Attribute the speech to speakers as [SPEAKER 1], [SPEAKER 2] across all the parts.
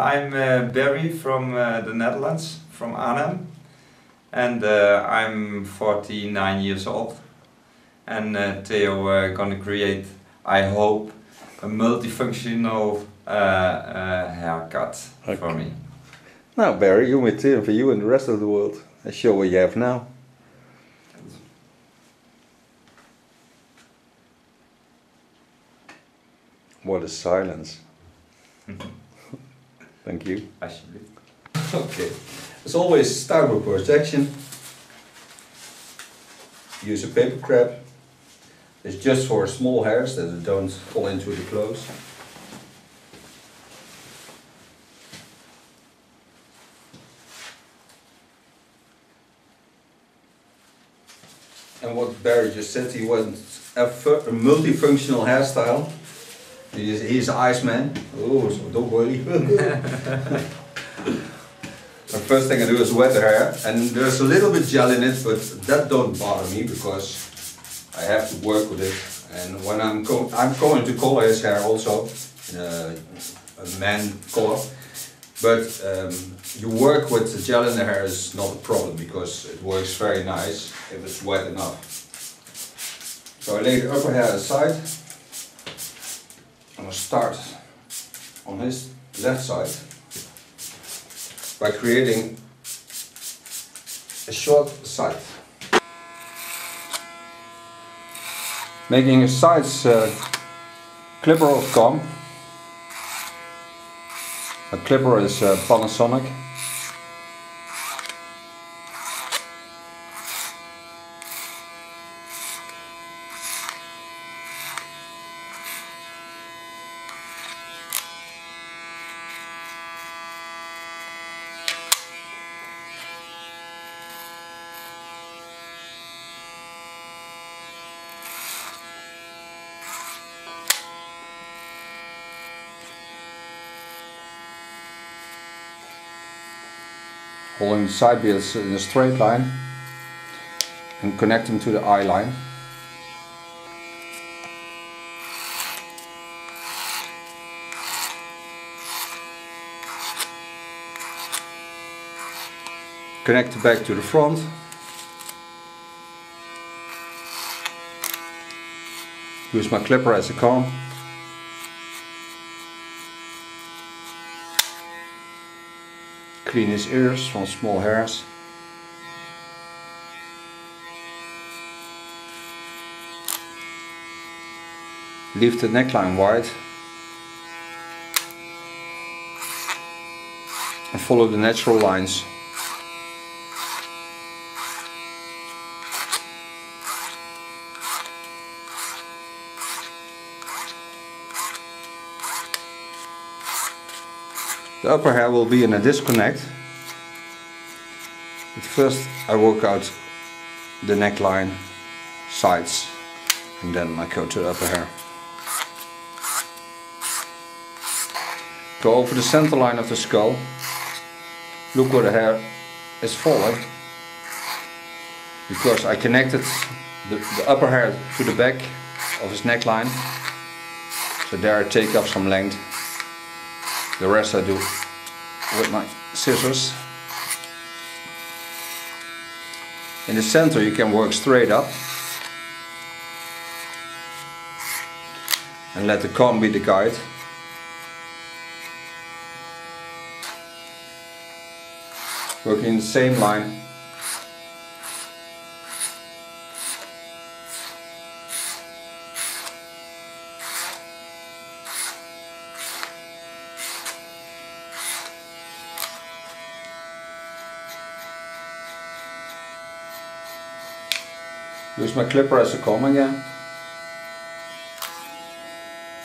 [SPEAKER 1] I'm Barry from the Netherlands, from Arnhem, and I'm 49 years old. And Theo gonna create, I hope, a multifunctional haircut for me.
[SPEAKER 2] Now Barry, you with Theo for you and the rest of the world. Let's show what you have now. What a silence. Thank you. Okay. As always, start with protection. Use a paper crab. It's just for small hairs that don't fall into the clothes. And what Barry just said, he wants a multifunctional hairstyle. He's Iceman. Oh, so don't worry. The first thing I do is wet the hair, and there's a little bit gel in it, but that don't bother me because I have to work with it. And when I'm going to color his hair also in a man color, but you work with the gel in the hair is not a problem because it works very nice if it's wet enough. So I lay the upper hair aside. I'm going to start on his left side by creating a short side. Making his sides clipper of comb. A clipper is Panasonic. Holding the side beards in a straight line and connecting to the eye line. Connect the back to the front. Use my clipper as a comb. Clean his ears from small hairs. Leave the neckline wide and follow the natural lines. The upper hair will be in a disconnect, but first I work out the neckline, sides, and then I go to the upper hair. Go over the center line of the skull, look where the hair is falling, because I connected the upper hair to the back of his neckline, so there I take up some length. The rest I do with my scissors. In the center you can work straight up and let the comb be the guide. Working in the same line. Use my clipper as a comb again.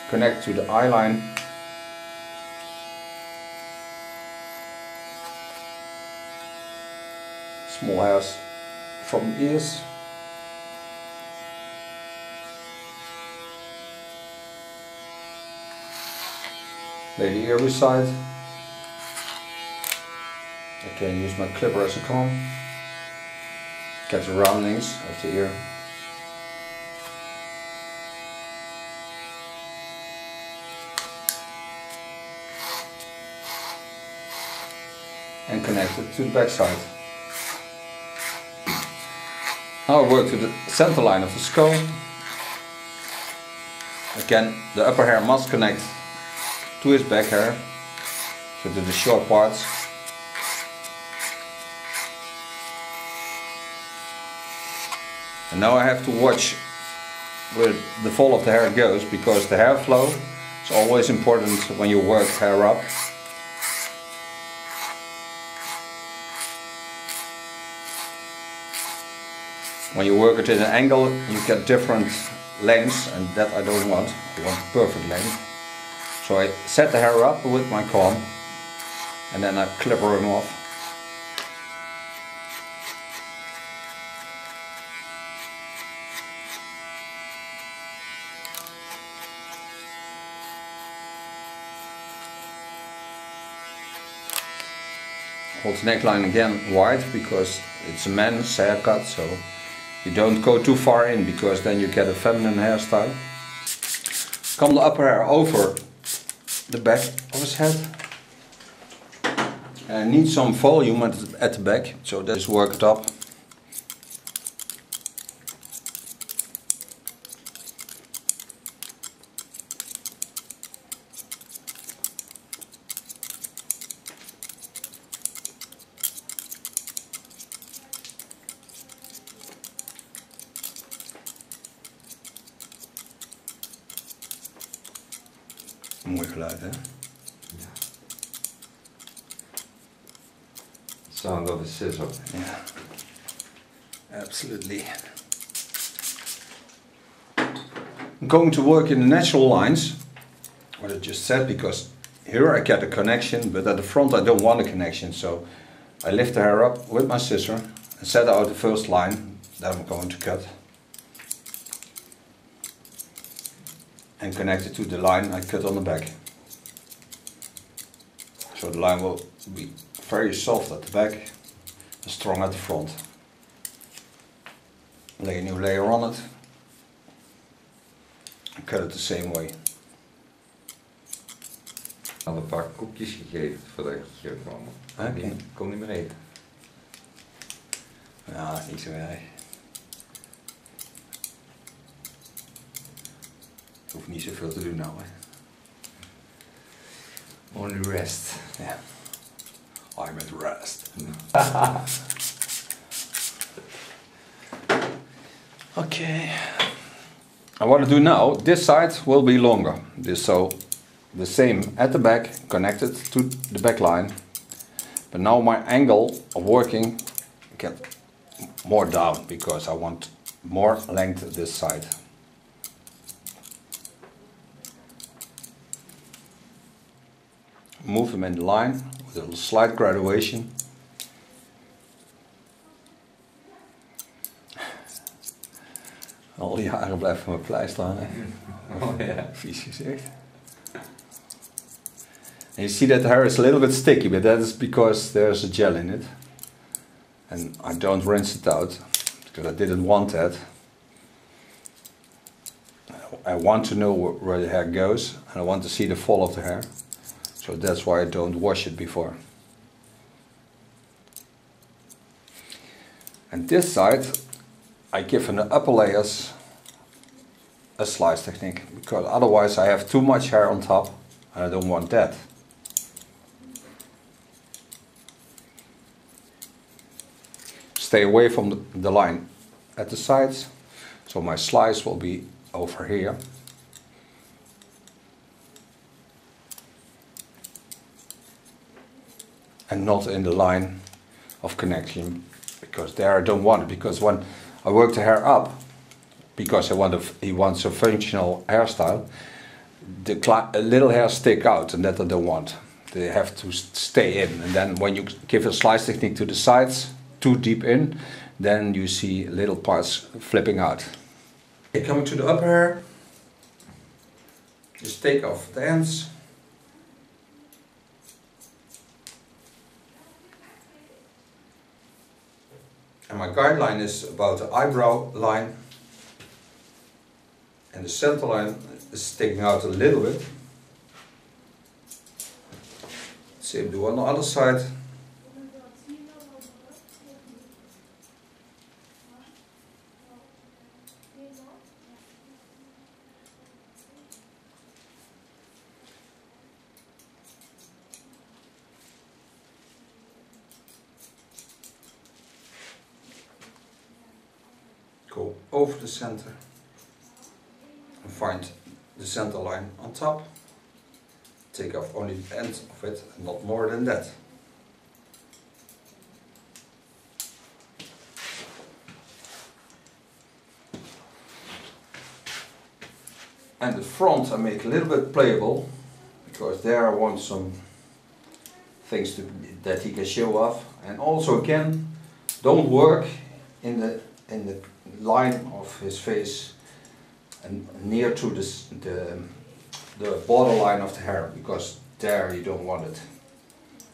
[SPEAKER 2] Connect to the eye line. Small hairs from the ears. Lay the ear beside. I can use my clipper as a comb. Get the roundings of the ear. and connect it to the back side. Now I work to the center line of the skull. Again, the upper hair must connect to his back hair, so to the short parts. And now I have to watch where the fall of the hair goes, because the hair flow is always important when you work hair up. When you work it at an angle, you get different lengths, and that I don't want. I want perfect length. So I set the hair up with my comb, and then I clipper him off. Hold the neckline again wide, because it's a man's haircut, so you don't go too far in, because then you get a feminine hairstyle. Come the upper hair over the back of his head. And I need some volume at the back, so let's work it up. Mooi geluid, hè?
[SPEAKER 1] Ja. Sound of a scissor.
[SPEAKER 2] Yeah, absolutely. I'm going to work in the natural lines, what I just said, because here I get a connection, but at the front I don't want a connection, so I lift the hair up with my scissor and set out the first line that I'm going to cut. And connect it to the line I cut on the back. So the line will be very soft at the back and strong at the front. Lay a new layer on it and cut it the same way.
[SPEAKER 1] Ik had een paar koekjes gegeven voordat ik hier kwam.
[SPEAKER 2] Oké.
[SPEAKER 1] Ik kon niet meer eten.
[SPEAKER 2] Ja, dat is niet zo erg. Je hoeft niet zoveel te doen nou, hè.
[SPEAKER 1] Only rest.
[SPEAKER 2] Ja. I'm at rest. Okay. And what I do now, this side will be longer. So the same at the back, connected to the back line. But now my angle of working get more down, because I want more length this side. Move them in the line with a slight graduation. Al die haren blijven me plei staan. Hè?
[SPEAKER 1] Oh ja.
[SPEAKER 2] Vies gezicht. And you see that the hair is a little bit sticky, but that is because there's a gel in it. And I don't rinse it out, because I didn't want that. I want to know where the hair goes, and I want to see the fall of the hair. So that's why I don't wash it before. And this side, I give in the upper layers a slice technique, because otherwise I have too much hair on top, and I don't want that. Stay away from the line at the sides, so my slice will be over here. And not in the line of connection, because there I don't want it, because when I work the hair up, because he wants a functional hairstyle, the little hairs stick out, and that I don't want. They have to stay in, and then when you give a slice technique to the sides, too deep in, then you see little parts flipping out. Okay, coming to the upper hair, just take off the ends. And my guideline is about the eyebrow line, and the center line is sticking out a little bit. Same do on the other side. over the center and find the center line on top. Take off only the end of it and not more than that. And the front I make a little bit playable, because there I want some things that he can show off. And also again, don't work in the line of his face and near to the borderline of the hair, because there you don't want it.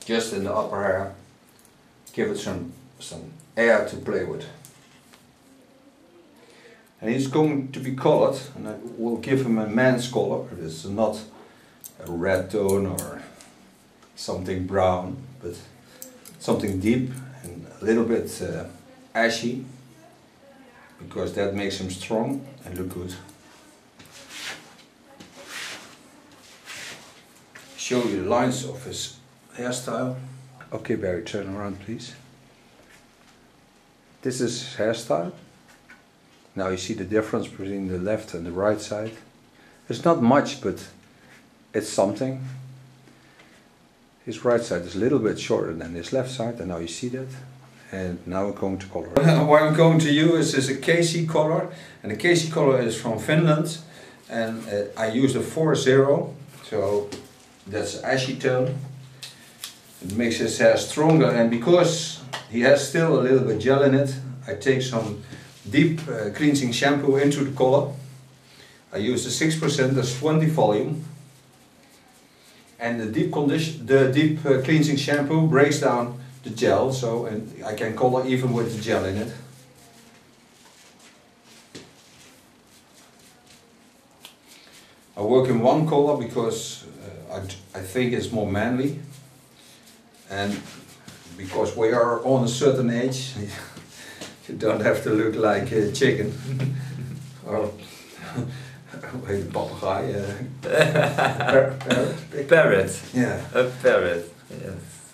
[SPEAKER 2] Just in the upper hair, give it some air to play with. And he's going to be colored, and I will give him a man's color. It's not a red tone or something brown, but something deep and a little bit ashy, because that makes him strong and look good. Show you the lines of his hairstyle. Okay, Barry, turn around please. This is his hairstyle. Now you see the difference between the left and the right side. It's not much, but it's something. His right side is a little bit shorter than his left side, and now you see that. And now we're going to color. What I'm going to use is a KC color, and the KC color is from Finland, and I use a 4-0, so that's ashy tone. It makes his hair stronger, and because he has still a little bit gel in it, I take some deep cleansing shampoo into the color. I use the 6%, that's 20 volume. And the deep cleansing shampoo breaks down the gel, so and I can color even with the gel in it. I work in one color because I think it's more manly, and because we are on a certain age, you don't have to look like a chicken or a papagaai.
[SPEAKER 3] Parrot.
[SPEAKER 2] Yeah.
[SPEAKER 3] A parrot. Yes.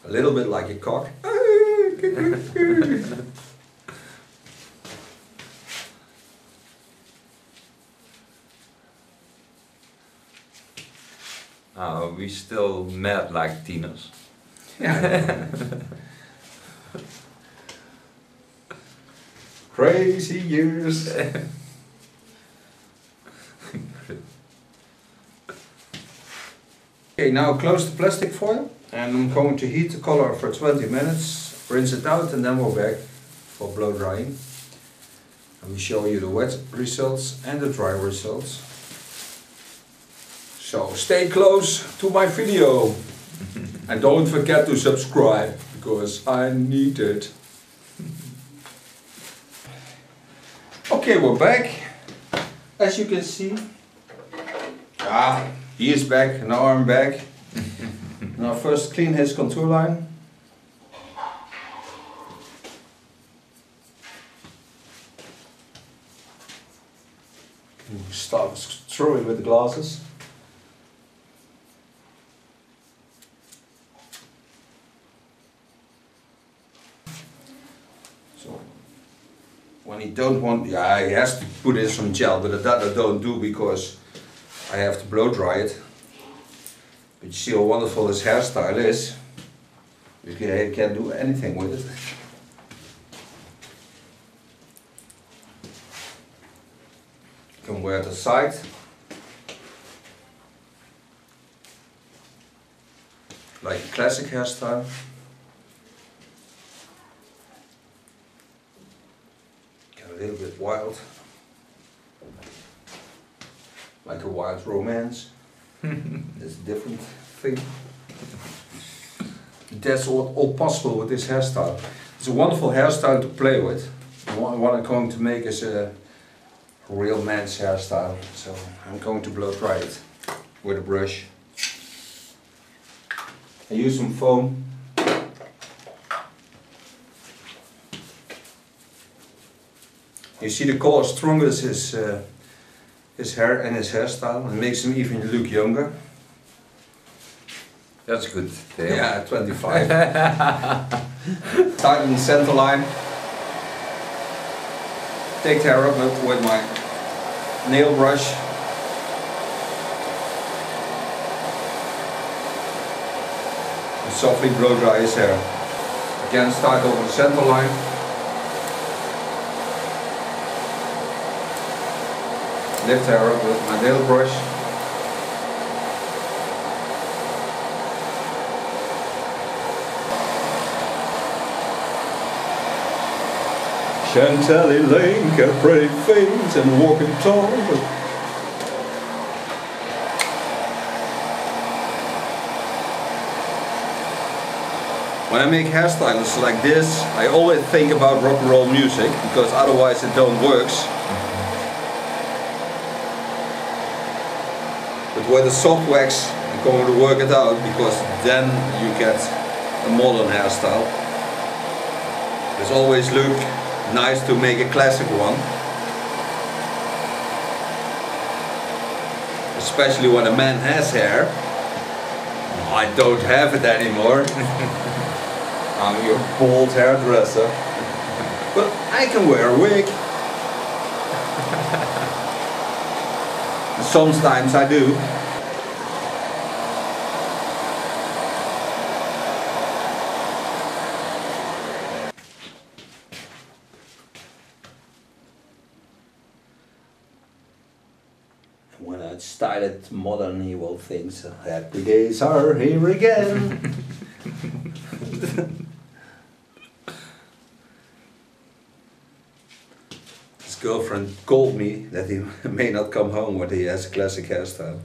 [SPEAKER 2] A little bit like a cock.
[SPEAKER 3] We still mad like tieners.
[SPEAKER 2] Yeah. Crazy years. Okay, now close the plastic foil, and I'm going to heat the color for 20 minutes, rinse it out, and then we're back for blow drying. Let me show you the wet results and the dry results. So stay close to my video and don't forget to subscribe, because I need it. Okay, we're back. As you can see, he is back, now I'm back. Now first clean his contour line. Start throwing with the glasses. So when he don't want, he has to put in some gel, but that I don't do because I have to blow dry it. But you see how wonderful this hairstyle is. You can't do anything with it. You can wear it aside. Like a classic hairstyle. Get a little bit wild. Like a wild romance. It's a different thing. That's all possible with this hairstyle. It's a wonderful hairstyle to play with. What I'm going to make is a real man's hairstyle. So I'm going to blow dry it with a brush. I use some foam. You see the color strong as his hair and his hairstyle. It makes him even look younger.
[SPEAKER 3] That's good. Theo.
[SPEAKER 2] Yeah, 25. Tighten the center line. take care of it with my nail brush. And softly blow dry his hair. Again, start over the center line. Lift hair up with my nail brush. Chantilly Lane, got pretty face and walking tall. When I make hairstyles like this, I always think about rock and roll music, because otherwise it don't works. But with the soft wax, I'm going to work it out, because then you get a modern hairstyle. It's always look nice to make a classic one. Especially when a man has hair. I don't have it anymore. I'm your bald hairdresser. But I can wear a wig. Sometimes I do. When I style it modern, he will think, happy days are here again. His girlfriend called me that he may not come home when he has a classic hairstyle.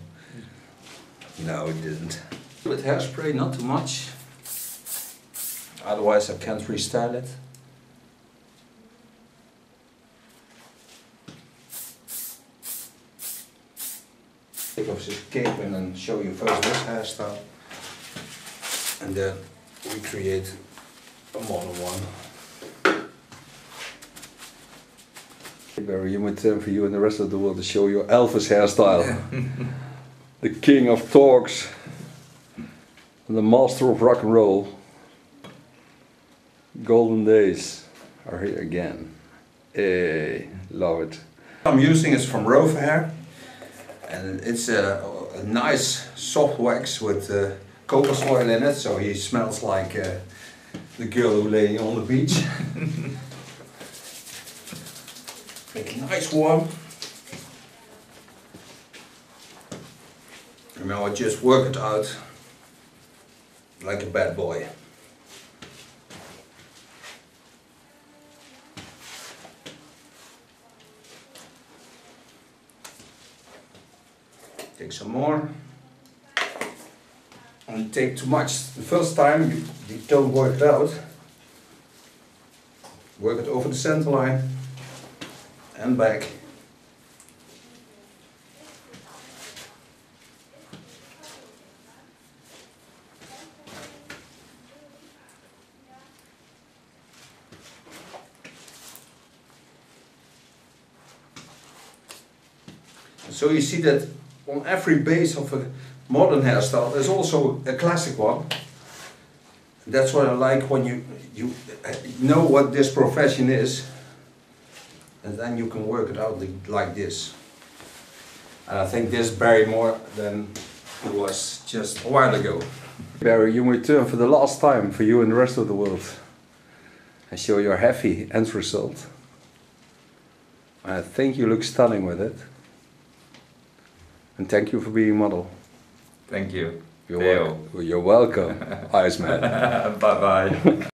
[SPEAKER 2] No, he didn't. With hairspray, not too much. Otherwise I can't restyle it. Take off this cape and then show you first this hairstyle, and then we create a modern one. Barry, you time for you and the rest of the world to show your Elvis hairstyle. The king of talks, the master of rock and roll. Golden days are here again. Hey, love it. I'm using is from Rover Hair. And it's a nice soft wax with cocos oil in it, so he smells like the girl who lay on the beach. Make it nice warm. And now I just work it out like a bad boy. Take some more. Don't take too much. The first time you don't work it out. Work it over the center line and back. So you see that on every base of a modern hairstyle there's also a classic one. That's what I like, when you know what this profession is, and then you can work it out like this. And I think this Barry more than it was just a while ago. Barry, you return for the last time for you and the rest of the world and show your heavy end result. I think you look stunning with it. And thank you for being model.
[SPEAKER 3] Thank you.
[SPEAKER 2] You're welcome, Iceman.
[SPEAKER 3] Bye bye.